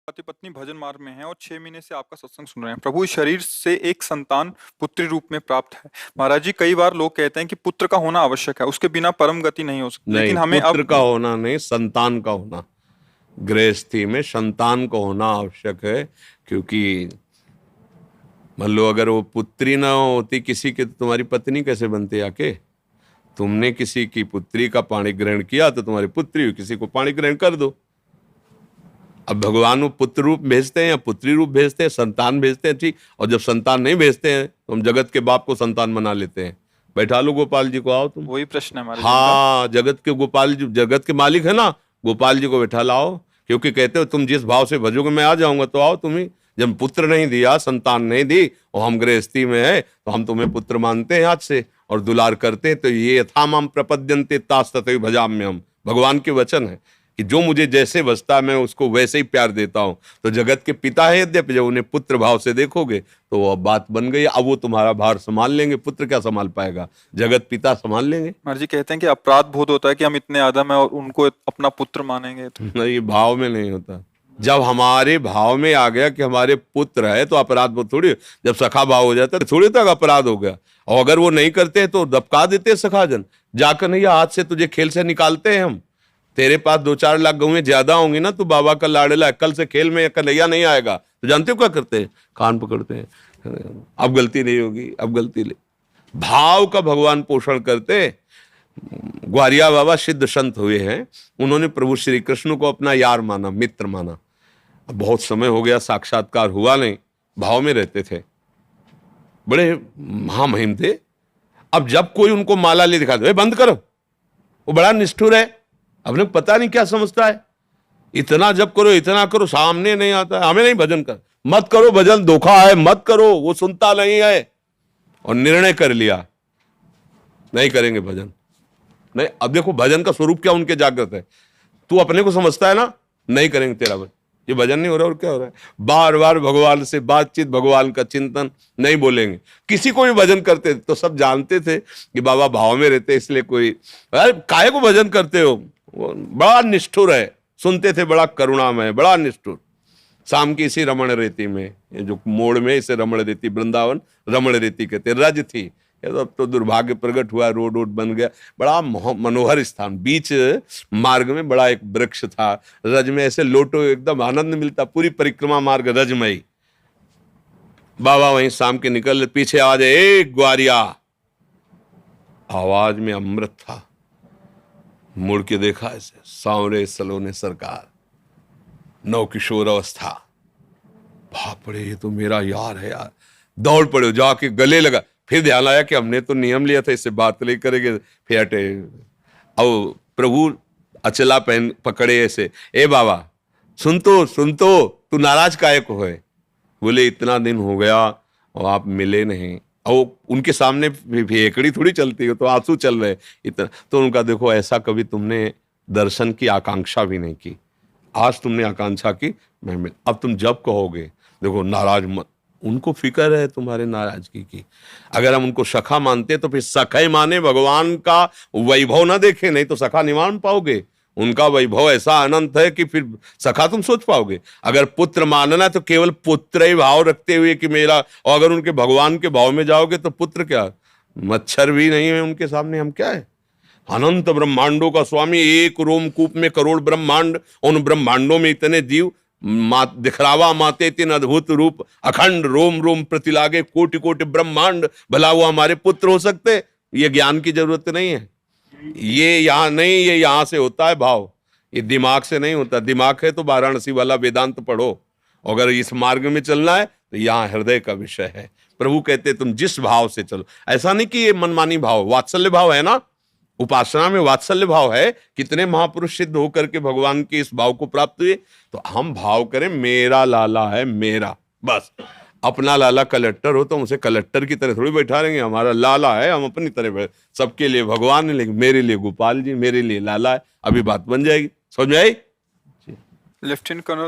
पति पत्नी भजन मार्ग में हैं और 6 महीने से आपका सत्संग सुन रहे हैं। प्रभु, इस शरीर से एक संतान पुत्री रूप में प्राप्त है। महाराज जी, कई बार लोग कहते हैं कि पुत्र का होना आवश्यक है, उसके बिना परम गति नहीं हो सकती, नहीं, लेकिन हमें पुत्र अब का होना नहीं, संतान का होना। गृहस्थी में संतान को होना आवश्यक है, क्योंकि मान लो अगर वो पुत्री ना होती किसी की, तो तुम्हारी पत्नी कैसे बनती आके? तुमने किसी की पुत्री का पाणी ग्रहण किया तो तुम्हारी पुत्री हुई, किसी को पाणी ग्रहण कर दो। अब भगवान वो पुत्र रूप भेजते हैं या पुत्री रूप भेजते हैं, संतान भेजते हैं, ठीक। और जब संतान नहीं भेजते हैं तो हम जगत के बाप को संतान बना लेते हैं। बैठा लो गोपाल जी को, आओ तुम। वही प्रश्न है हमारे हाँ, जगत के गोपाल जी, जगत के मालिक है ना, गोपाल जी को बैठा लाओ, क्योंकि कहते हो तुम जिस भाव से भजोगे मैं आ जाऊंगा, तो आओ तुम ही। जब पुत्र नहीं दिया, संतान नहीं दी, और हम गृहस्थी में है, तो हम तुम्हें पुत्र मानते हैं आज से और दुलार करते हैं। तो ये यथामाम प्रपद्यन्ते तास्तथैव भजाम्यहम्, भगवान के वचन है कि जो मुझे जैसे बसता है मैं उसको वैसे ही प्यार देता हूं। तो जगत के पिता है यद्यपि, जब उन्हें पुत्र भाव से देखोगे तो वो बात बन गई। अब वो तुम्हारा भार संभाल लेंगे, पुत्र क्या संभाल पाएगा, जगत पिता संभाल लेंगे। महाराज जी कहते हैं कि अपराध बोध होता है कि हम इतने आदम है और उनको अपना पुत्र मानेंगे, तो नहीं, भाव में नहीं होता। जब हमारे भाव में आ गया कि हमारे पुत्र है तो अपराध बोध थोड़ी। जब सखा भाव हो जाता है थोड़ी तक अपराध हो गया। और अगर वो नहीं करते तो दबका देते सखाजन, जाकर नहीं आज से तुझे खेल से निकालते हैं हम। तेरे पास 2-4 लाख गौएं ज्यादा होंगी ना, तो बाबा का लाडला, कल से खेल में कन्हैया नहीं आएगा। तो जानते हो क्या करते हैं? कान पकड़ते हैं, अब गलती नहीं होगी, अब गलती नहीं। भाव का भगवान पोषण करते। ग्वारिया बाबा सिद्ध संत हुए हैं, उन्होंने प्रभु श्री कृष्ण को अपना यार माना, मित्र माना। अब बहुत समय हो गया, साक्षात्कार हुआ नहीं, भाव में रहते थे, बड़े महामहिम थे। अब जब कोई उनको माला ले दिखा दे, बंद करो, वो बड़ा निष्ठुर है, अपने पता नहीं क्या समझता है, इतना जब करो, इतना करो, सामने नहीं आता है, हमें नहीं भजन कर, मत करो भजन, धोखा है, मत करो, वो सुनता नहीं है। और निर्णय कर लिया नहीं करेंगे भजन। नहीं, अब देखो भजन का स्वरूप क्या उनके जागृत है। तू अपने को समझता है ना, नहीं करेंगे तेरा भजन, ये भजन नहीं हो रहा और क्या हो रहा है। बार बार भगवान से बातचीत, भगवान का चिंतन, नहीं बोलेंगे। किसी को भी भजन करते तो सब जानते थे कि बाबा भाव में रहते, इसलिए कोई अरे काहे को भजन करते हो, वो बड़ा निष्ठुर है, सुनते थे, बड़ा करुणामय, बड़ा निष्ठुर। शाम की इसी रमण रेती में, ये जो मोड़ में इसे रमण रेती, वृंदावन रमण रेती कहते, रज थी। ये तो अब तो दुर्भाग्य प्रकट हुआ, रोड वोड बन गया, बड़ा मनोहर स्थान। बीच मार्ग में बड़ा एक वृक्ष था, रज में ऐसे लोटो, एकदम आनंद मिलता, पूरी परिक्रमा मार्ग रजमयी। बाबा वहीं शाम के निकल, पीछे आवाज, ए ग्वारिया, आवाज में अमृत था। मुड़ के देखा, ऐसे सांवरे सलोने सरकार, नौ किशोर अवस्था। बाप रे, ये तो मेरा यार है यार। दौड़ पड़े, जाके गले लगा। फिर ध्यान आया कि हमने तो नियम लिया था इससे बात नहीं करेंगे, फिर हटे। अब प्रभु अचला पहन पकड़े ऐसे, ए बाबा सुन तो तू नाराज काहे को है? बोले इतना दिन हो गया और आप मिले नहीं। और उनके सामने भेकड़ी थोड़ी चलती है, तो आंसू चल रहे इतना। तो उनका देखो, ऐसा कभी तुमने दर्शन की आकांक्षा भी नहीं की, आज तुमने आकांक्षा की, मैं मिल। अब तुम जब कहोगे, देखो नाराज मत, उनको फिक्र है तुम्हारे नाराजगी की। अगर हम उनको सखा मानते तो फिर सखा ही माने, भगवान का वैभव ना देखे, नहीं तो सखा नहीं मान पाओगे। उनका वैभव ऐसा अनंत है कि फिर सखा तुम सोच पाओगे। अगर पुत्र मानना है तो केवल पुत्र ही भाव रखते हुए कि मेरा, और अगर उनके भगवान के भाव में जाओगे तो पुत्र क्या, मच्छर भी नहीं है उनके सामने, हम क्या है। अनंत ब्रह्मांडों का स्वामी, एक रोमकूप में करोड़ ब्रह्मांड, उन ब्रह्मांडों में इतने जीव, दिखरावा माते तीन अद्भुत रूप, अखंड रोम रोम प्रतिलागे, कोटि कोटि ब्रह्मांड, भला वो हमारे पुत्र हो सकते? ये ज्ञान की जरूरत नहीं है, ये यहाँ नहीं, ये यहाँ से होता है भाव, ये दिमाग से नहीं होता। दिमाग है तो वाराणसी वाला वेदांत पढ़ो, अगर इस मार्ग में चलना है तो यहाँ हृदय का विषय है। प्रभु कहते तुम जिस भाव से चलो, ऐसा नहीं कि ये मनमानी भाव, वात्सल्य भाव है ना, उपासना में वात्सल्य भाव है। कितने महापुरुष सिद्ध होकर के भगवान के इस भाव को प्राप्त हुए। तो हम भाव करें, मेरा लाला है मेरा, बस। अपना लाला कलेक्टर हो तो उसे कलेक्टर की तरह थोड़ी बैठा रहेंगे, हमारा लाला है, हम अपनी तरह सबके लिए भगवान है, लेकिन मेरे लिए गोपाल जी, मेरे लिए लाला है। अभी बात बन जाएगी, समझ में आई? Lieutenant colonel